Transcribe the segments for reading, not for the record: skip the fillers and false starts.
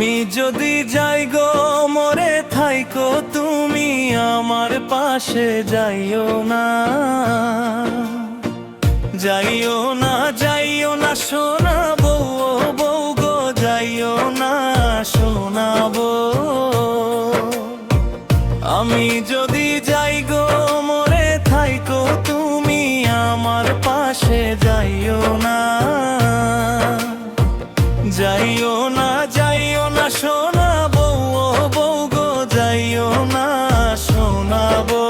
আমি যদি যাই গো মরে থাইকো তুমি আমার পাশে যাইও না, যাইও না, যাইও না সোনা বউ, বউ গো যাইও না সোনা বউ। আমি যদি যাই গো মরে থাইকো তুমি আমার পাশে যাইও না, যাইও না, যাইও না সোনা বউ, বউ গো যাইও না সোনা বউ।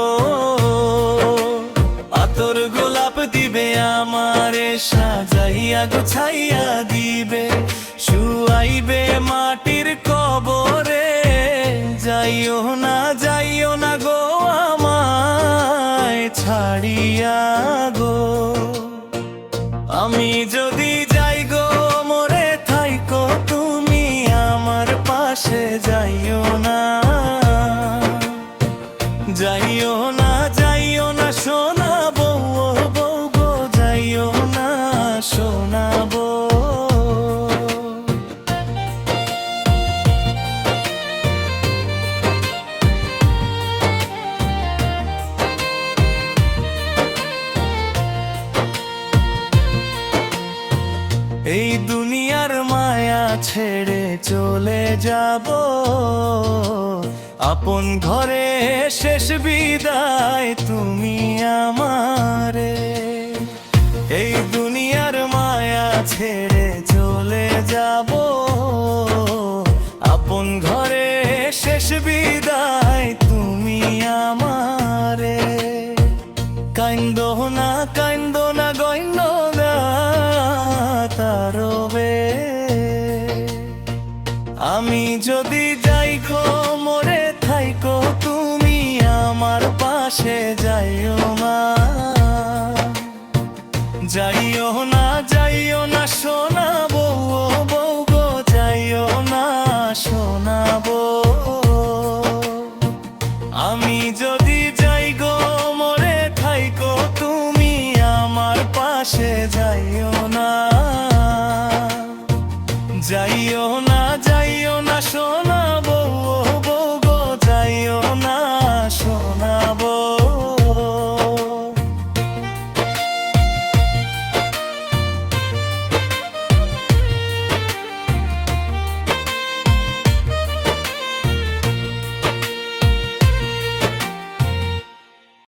আতর গোলাপ দিবে আমারে সাজাইয়া গোছাইয়া দিবে, শুয়াইবে মাটির কবরে, যাইও না, যাইও না গো আমায় ছাড়িয়া গো। আমি যদি যাই গো মরে থাইকো তুমি আমার পাশে যাইও না, যাইও না, যাইও না সোনা বউ, বউ গো যাইও না সোনা বউ। এই দুনিয়ার মায়া ছেড়ে চলে যাব, আপন ঘরে শেষ বিদায় তুমি আমারে। এই দুনিয়ার মায়া ছেড়ে চলে যাব, আপন ঘরে শেষ বিদায় তুমি আমারে। কান্দো না, কান্দো না গইন তারবে, আমি যদি যাই গো মরে থাইকো তুমি আমার পাশে যাইও না, যাইও না, যাইও না সোনা বউ, বউ গো যাইও না সোনা বউ। আমি যদি যাই গো মরে থাইকো তুমি আমার পাশে যাইও না, যাইও না।